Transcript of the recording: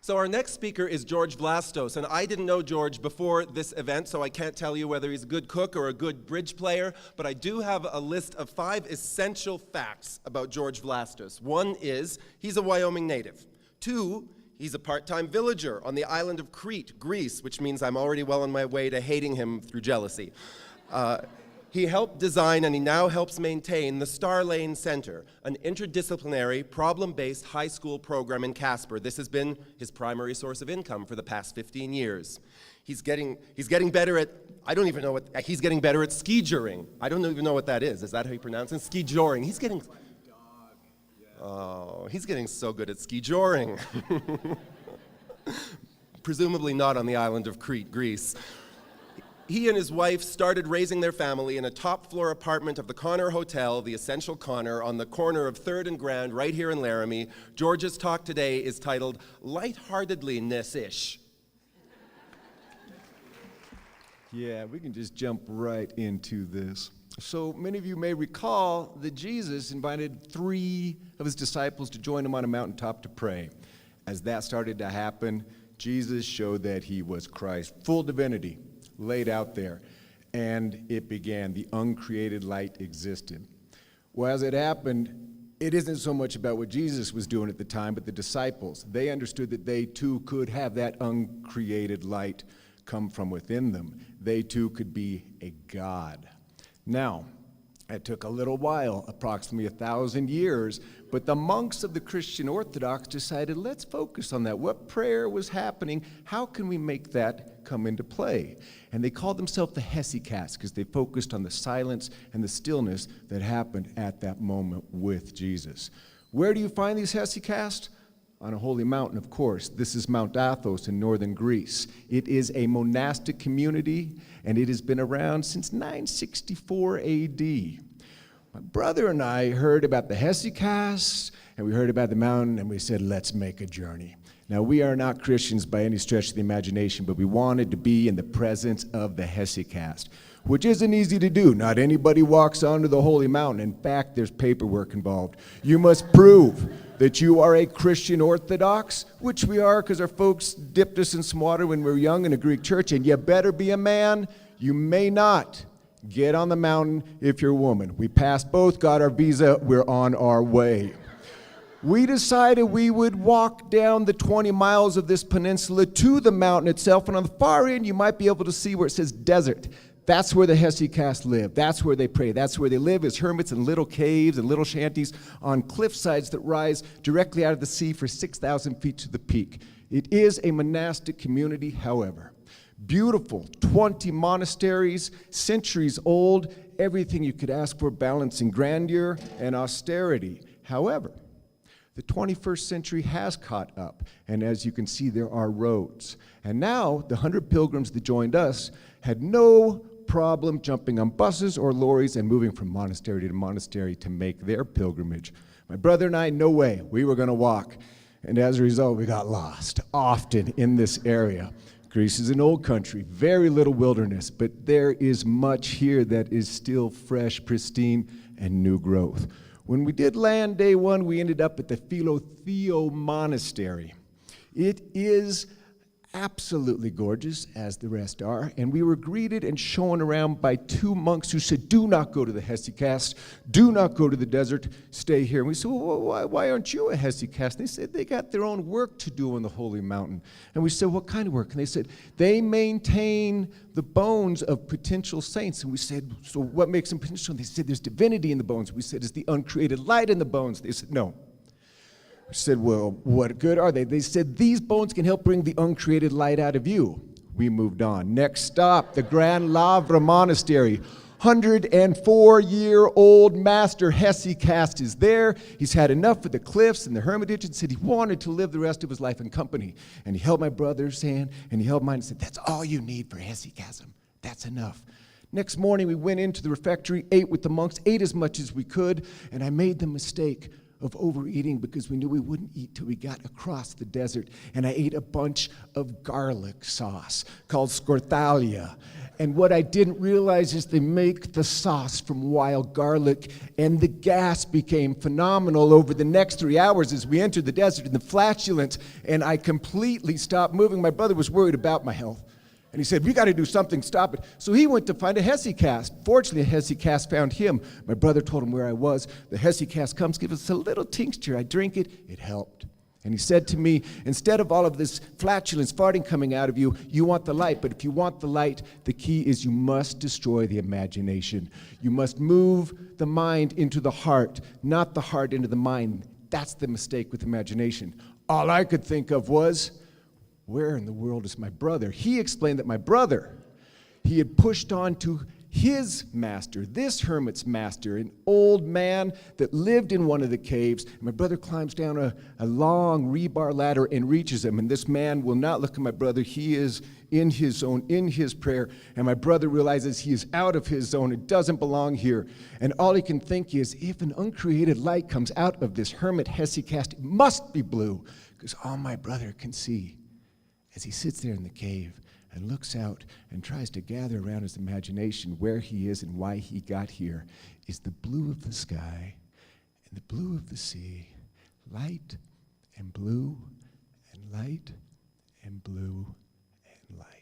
So our next speaker is George Vlastos, and I didn't know George before this event, so I can't tell you whether he's a good cook or a good bridge player, but I do have a list of 5 essential facts about George Vlastos. 1 is, he's a Wyoming native. 2, he's a part-time villager on the island of Crete, Greece, which means I'm already well on my way to hating him through jealousy. He helped design and he now helps maintain the Star Lane Center, an interdisciplinary, problem-based high school program in Casper. This has been his primary source of income for the past 15 years. He's getting better at, he's getting better at skijoring. I don't even know what that is. Is that how you pronounce it? Skijoring. He's getting so good at skijoring. Presumably not on the island of Crete, Greece. He and his wife started raising their family in a top-floor apartment of the Connor Hotel, the Essential Connor, on the corner of 3rd and Grand, right here in Laramie. George's talk today is titled, Lightheartedliness-ish. Yeah, we can just jump right into this. So many of you may recall that Jesus invited 3 of his disciples to join him on a mountaintop to pray. As that started to happen, Jesus showed that he was Christ, full divinity, laid out there, and it began. The uncreated light existed. Well, as it happened, it isn't so much about what Jesus was doing at the time, but the disciples. They understood that they too could have that uncreated light come from within them. They too could be a God. Now, it took a little while, approximately 1,000 years, but the monks of the Christian Orthodox decided, let's focus on that. What prayer was happening? How can we make that come into play? And they called themselves the hesychasts because they focused on the silence and the stillness that happened at that moment with Jesus. Where do you find these hesychasts? On a holy mountain, of course. This is Mount Athos in northern Greece. It is a monastic community, and it has been around since 964 AD. My brother and I heard about the hesychasts, and we heard about the mountain, and we said, let's make a journey. Now, we are not Christians by any stretch of the imagination, but we wanted to be in the presence of the hesychast, which isn't easy to do. Not anybody walks onto the holy mountain. In fact, there's paperwork involved. You must prove that you are a Christian Orthodox, which we are because our folks dipped us in some water when we were young in a Greek church, and you better be a man. You may not get on the mountain if you're a woman. We passed both, got our visa, we're on our way. We decided we would walk down the 20 miles of this peninsula to the mountain itself, and on the far end you might be able to see where it says desert. That's where the hesychasts live. That's where they pray. That's where they live as hermits in little caves and little shanties on cliff sides that rise directly out of the sea for 6,000 feet to the peak. It is a monastic community, however. Beautiful, 20 monasteries, centuries old, everything you could ask for, balancing grandeur and austerity. However, the 21st century has caught up, and as you can see, there are roads. And now, the 100 pilgrims that joined us had no problem jumping on buses or lorries and moving from monastery to monastery to make their pilgrimage. My brother and I, no way. We were going to walk. And as a result, we got lost often in this area. Greece is an old country, very little wilderness, but there is much here that is still fresh, pristine, and new growth. When we did land day 1, we ended up at the Philotheo Monastery. It is absolutely gorgeous, as the rest are, and we were greeted and shown around by 2 monks who said, do not go to the hesychast, do not go to the desert, stay here. And we said, well, why aren't you a hesychast? And they said, they got their own work to do on the holy mountain. And we said, what kind of work? And they said, they maintain the bones of potential saints. And we said, so what makes them potential? And they said, there's divinity in the bones. We said, is the uncreated light in the bones? They said, no. We said, well, what good are they? They said, these bones can help bring the uncreated light out of you. We moved on. Next stop, the Grand Lavra Monastery. 104-year-old Master Hesychast is there. He's had enough of the cliffs and the hermitage and said he wanted to live the rest of his life in company. And he held my brother's hand and he held mine and said, that's all you need for hesychasm. That's enough. Next morning, we went into the refectory, ate with the monks, ate as much as we could, and I made the mistake of overeating because we knew we wouldn't eat till we got across the desert. And I ate a bunch of garlic sauce called scorthalia. And what I didn't realize is they make the sauce from wild garlic, and the gas became phenomenal over the next 3 hours as we entered the desert and the flatulence, and I completely stopped moving. My brother was worried about my health. And he said, we got to do something, stop it. So he went to find a hesychast. Fortunately, a hesychast found him. My brother told him where I was. The hesychast comes, gives us a little tincture. I drink it. It helped. And he said to me, instead of all of this flatulence, farting coming out of you, you want the light. But if you want the light, the key is you must destroy the imagination. You must move the mind into the heart, not the heart into the mind. That's the mistake with imagination. All I could think of was, where in the world is my brother? He explained that my brother, he had pushed on to his master, this hermit's master, an old man that lived in one of the caves. And my brother climbs down a long rebar ladder and reaches him. And this man will not look at my brother. He is in his zone, in his prayer. And my brother realizes he is out of his zone. It doesn't belong here. And all he can think is, if an uncreated light comes out of this hermit hesychast, it must be blue, because all my brother can see as he sits there in the cave and looks out and tries to gather around his imagination where he is and why he got here, is the blue of the sky and the blue of the sea, light and blue and light and blue and light.